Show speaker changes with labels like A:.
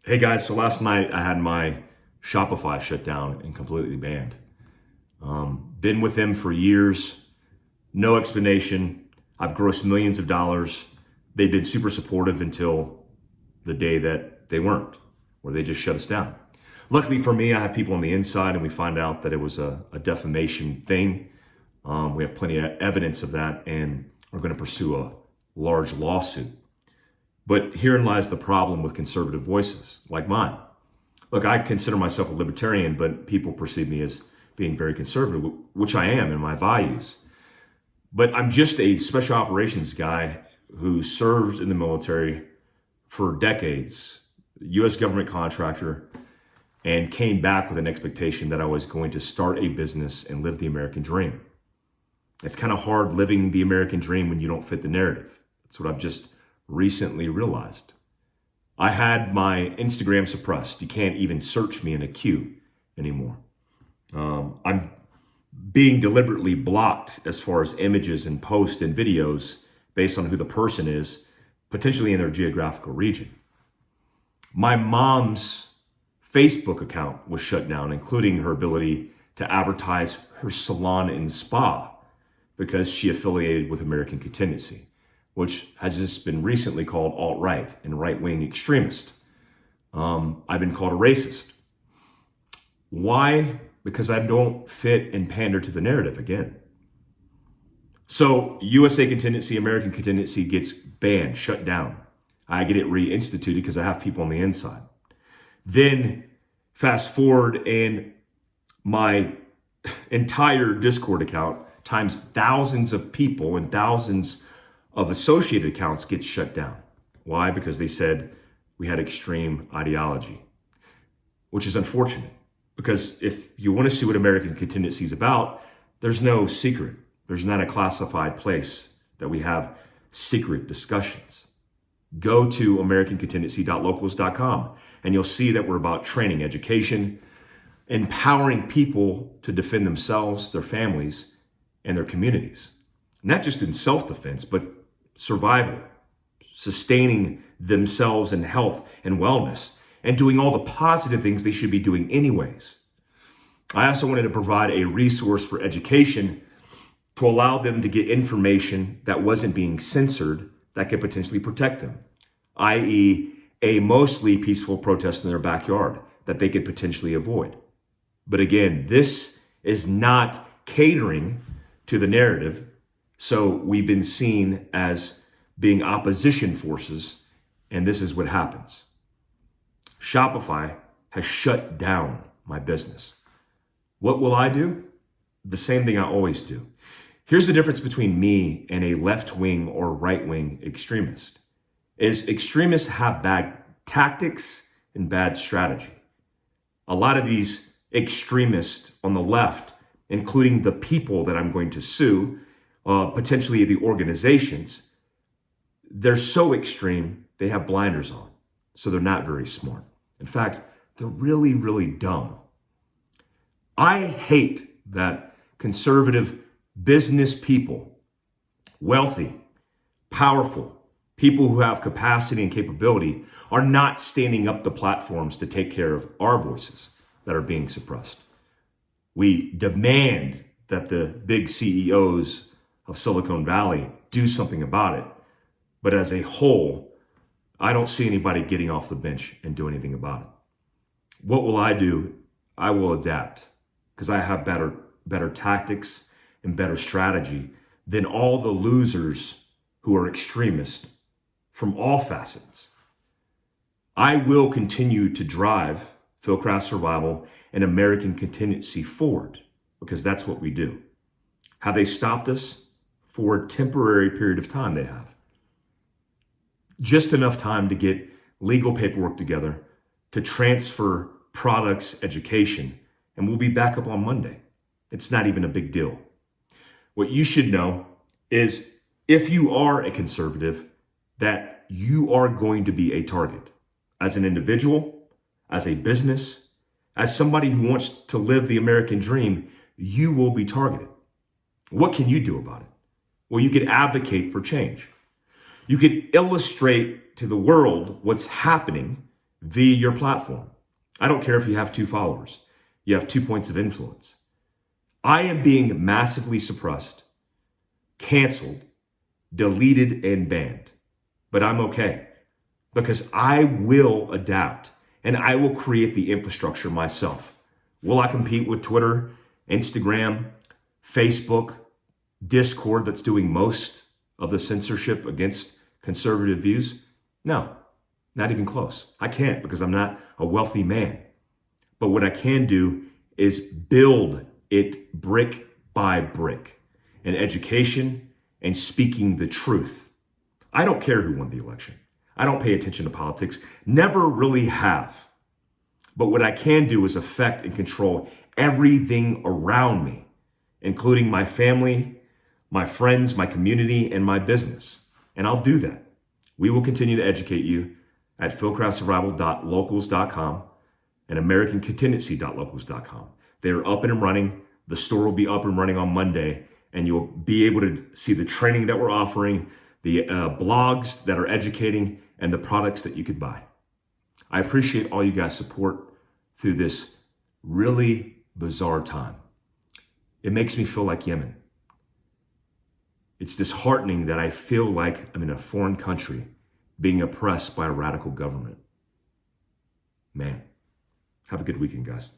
A: Hey guys, so last night I had my Shopify shut down and completely banned. Been with them for years, no explanation. I've grossed millions of dollars. They've been super supportive until the day that they weren't, where they just shut us down. Luckily for me, I have people on the inside and we find out that it was a defamation thing. We have plenty of evidence of that and are going to pursue a large lawsuit. But herein lies the problem with conservative voices like mine. Look, I consider myself a libertarian, but people perceive me as being very conservative, which I am in my values. But I'm just a special operations guy who served in the military for decades, U.S. government contractor, and came back with an expectation that I was going to start a business and live the American dream. It's kind of hard living the American dream when you don't fit the narrative. That's what I've just recently realized. I had my Instagram suppressed. You can't even search me in a queue anymore. I'm being deliberately blocked as far as images and posts and videos based on who the person is, potentially in their geographical region. My mom's Facebook account was shut down, including her ability to advertise her salon and spa because she affiliated with American Contingency, which has just been recently called alt-right and right-wing extremist. I've been called a racist. Why? Because I don't fit and pander to the narrative again. So USA Contingency, American Contingency gets banned, shut down. I get it reinstituted because I have people on the inside. Then fast forward and my entire Discord account times thousands of people and thousands of associated accounts get shut down. Why? Because they said we had extreme ideology, which is unfortunate. Because if you want to see what American Contingency is about, there's no secret. There's not a classified place that we have secret discussions. Go to americancontingency.locals.com and you'll see that we're about training, education, empowering people to defend themselves, their families, and their communities. Not just in self-defense, but survival, sustaining themselves in health and wellness, and doing all the positive things they should be doing anyways. I also wanted to provide a resource for education to allow them to get information that wasn't being censored that could potentially protect them, i.e. a mostly peaceful protest in their backyard that they could potentially avoid. But again, this is not catering to the narrative. So we've been seen as being opposition forces, and this is what happens. Shopify has shut down my business. What will I do? The same thing I always do. Here's the difference between me and a left-wing or right-wing extremist. Is extremists have bad tactics and bad strategy. A lot of these extremists on the left, including the people that I'm going to sue, potentially the organizations, they're so extreme, they have blinders on. So they're not very smart. In fact, they're really, really dumb. I hate that conservative business people, wealthy, powerful, people who have capacity and capability are not standing up the platforms to take care of our voices that are being suppressed. We demand that the big CEOs of Silicon Valley do something about it. But as a whole, I don't see anybody getting off the bench and do anything about it. What will I do? I will adapt because I have better tactics and better strategy than all the losers who are extremists from all facets. I will continue to drive Philcraft Survival and American Contingency forward because that's what we do. Have they stopped us? For a temporary period of time they have. Just enough time to get legal paperwork together to transfer products, education, and we'll be back up on Monday. It's not even a big deal. What you should know is if you are a conservative, that you are going to be a target as an individual, as a business, as somebody who wants to live the American dream, you will be targeted. What can you do about it? Well, you could advocate for change. You could illustrate to the world what's happening via your platform. I don't care if you have 2 followers, you have 2 points of influence. I am being massively suppressed, canceled, deleted, and banned. But I'm okay because I will adapt and I will create the infrastructure myself. Will I compete with Twitter, Instagram, Facebook, Discord that's doing most of the censorship against conservative views? No, not even close. I can't because I'm not a wealthy man. But what I can do is build it brick by brick in education and speaking the truth. I don't care who won the election. I don't pay attention to politics, never really have. But what I can do is affect and control everything around me, including my family, my friends, my community, and my business. And I'll do that. We will continue to educate you at fieldcraftsurvival.locals.com and americancontingency.locals.com. They're up and running. The store will be up and running on Monday, and you'll be able to see the training that we're offering, the blogs that are educating, and the products that you could buy. I appreciate all you guys' support through this really bizarre time. It makes me feel like Yemen. It's disheartening that I feel like I'm in a foreign country being oppressed by a radical government. Man, have a good weekend, guys.